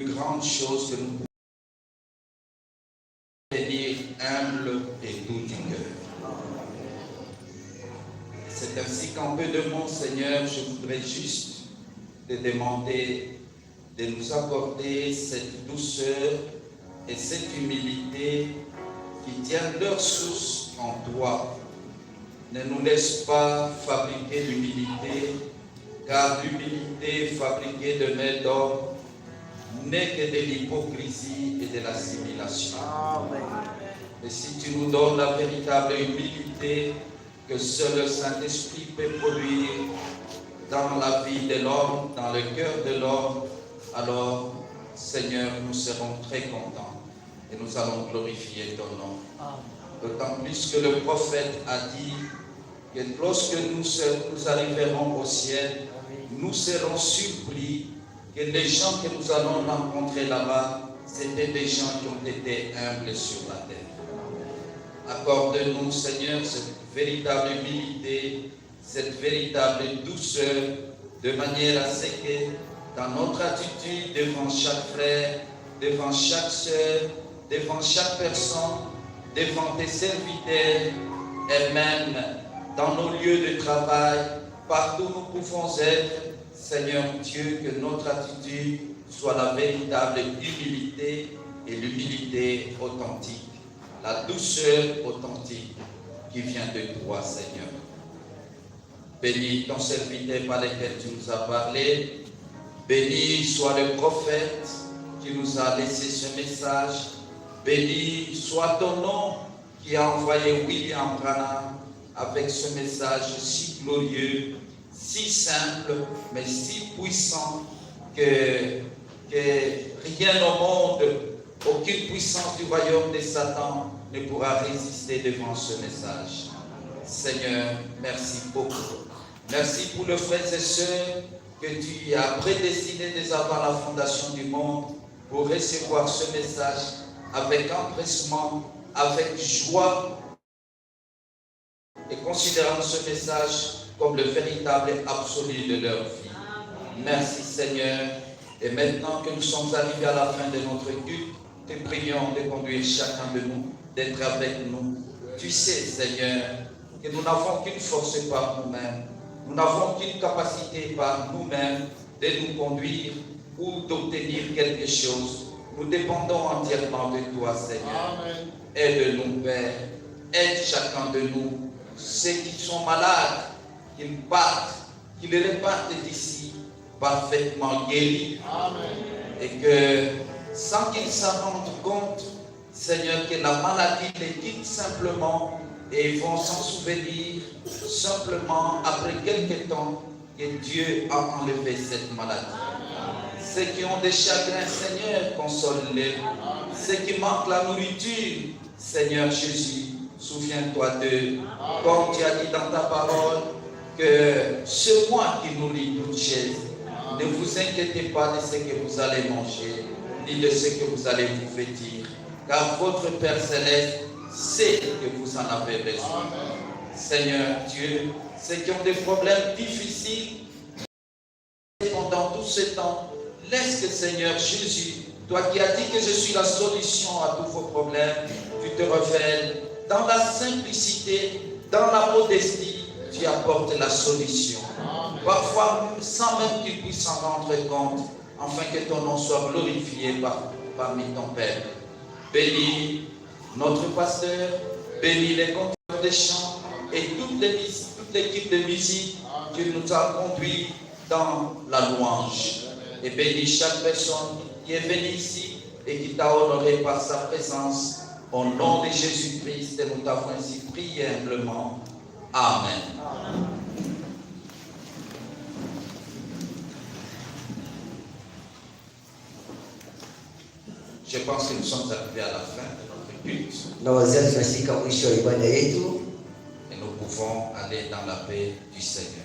plus grande chose que nous pouvons dire humble et doux du cœur. C'est ainsi qu'en peu de mots, Seigneur, je voudrais juste te demander de nous accorder cette douceur et cette humilité qui tiennent leur source en toi. Ne nous laisse pas fabriquer l'humilité, car l'humilité fabriquée de main d'homme n'est que de l'hypocrisie et de l'assimilation. Mais si tu nous donnes la véritable humilité que seul le Saint-Esprit peut produire dans la vie de l'homme, dans le cœur de l'homme, alors, Seigneur, nous serons très contents et nous allons glorifier ton nom. D'autant plus que le prophète a dit que lorsque nous arriverons au ciel, nous serons surpris que les gens que nous allons rencontrer là-bas, c'était des gens qui ont été humbles sur la terre. Accorde-nous, Seigneur, cette véritable humilité, cette véritable douceur, de manière à ce que dans notre attitude devant chaque frère, devant chaque sœur, devant chaque personne, devant tes serviteurs, et même dans nos lieux de travail, partout où nous pouvons être, Seigneur Dieu, que notre attitude soit la véritable humilité et l'humilité authentique, la douceur authentique qui vient de toi, Seigneur. Bénis ton serviteur par lequel tu nous as parlé. Béni soit le prophète qui nous a laissé ce message. Béni soit ton nom qui a envoyé William Branham avec ce message si glorieux, si simple, mais si puissant que rien au monde, aucune puissance du royaume de Satan ne pourra résister devant ce message. Seigneur, merci beaucoup. Merci pour les frères et sœurs que tu as prédestinés dès avant la fondation du monde pour recevoir ce message avec empressement, avec joie et considérant ce message comme le véritable absolu de leur vie. Merci Seigneur. Et maintenant que nous sommes arrivés à la fin de notre culte, te prions de conduire chacun de nous, d'être avec nous. Tu sais, Seigneur, que nous n'avons qu'une force par nous-mêmes. Nous n'avons qu'une capacité par nous-mêmes de nous conduire ou d'obtenir quelque chose. Nous dépendons entièrement de toi, Seigneur. Amen. Aide-nous, Père. Aide chacun de nous. Ceux qui sont malades, qu'ils partent, qu'ils repartent d'ici parfaitement guéris. Amen. Et que, sans qu'ils s'en rendent compte, Seigneur, que la maladie les quitte simplement et ils vont s'en souvenir simplement après quelques temps que Dieu a enlevé cette maladie. Ceux qui ont des chagrins, Seigneur, console-les. Ceux qui manquent la nourriture, Seigneur Jésus, souviens-toi d'eux. Comme tu as dit dans ta parole, que c'est moi qui nourris toute chaise. Ne vous inquiétez pas de ce que vous allez manger, ni de ce que vous allez vous vêtir, car votre Père Céleste sait que vous en avez besoin. Seigneur Dieu, ceux qui ont des problèmes difficiles, pendant tout ce temps, laisse que Seigneur Jésus, toi qui as dit que je suis la solution à tous vos problèmes, tu te révèles dans la simplicité, dans la modestie, tu apportes la solution. Parfois, sans même qu'ils puissent s'en rendre compte, afin que ton nom soit glorifié parmi ton Père. Bénis notre pasteur, bénis les conducteurs des chants et toute l'équipe de musique qui nous a conduits dans la louange. Et bénis chaque personne qui est venue ici et qui t'a honoré par sa présence. Au nom de Jésus-Christ, nous t'avons ainsi prié humblement. Amen. Je pense que nous sommes arrivés à la fin de notre culte. Et nous pouvons aller dans la paix du Seigneur.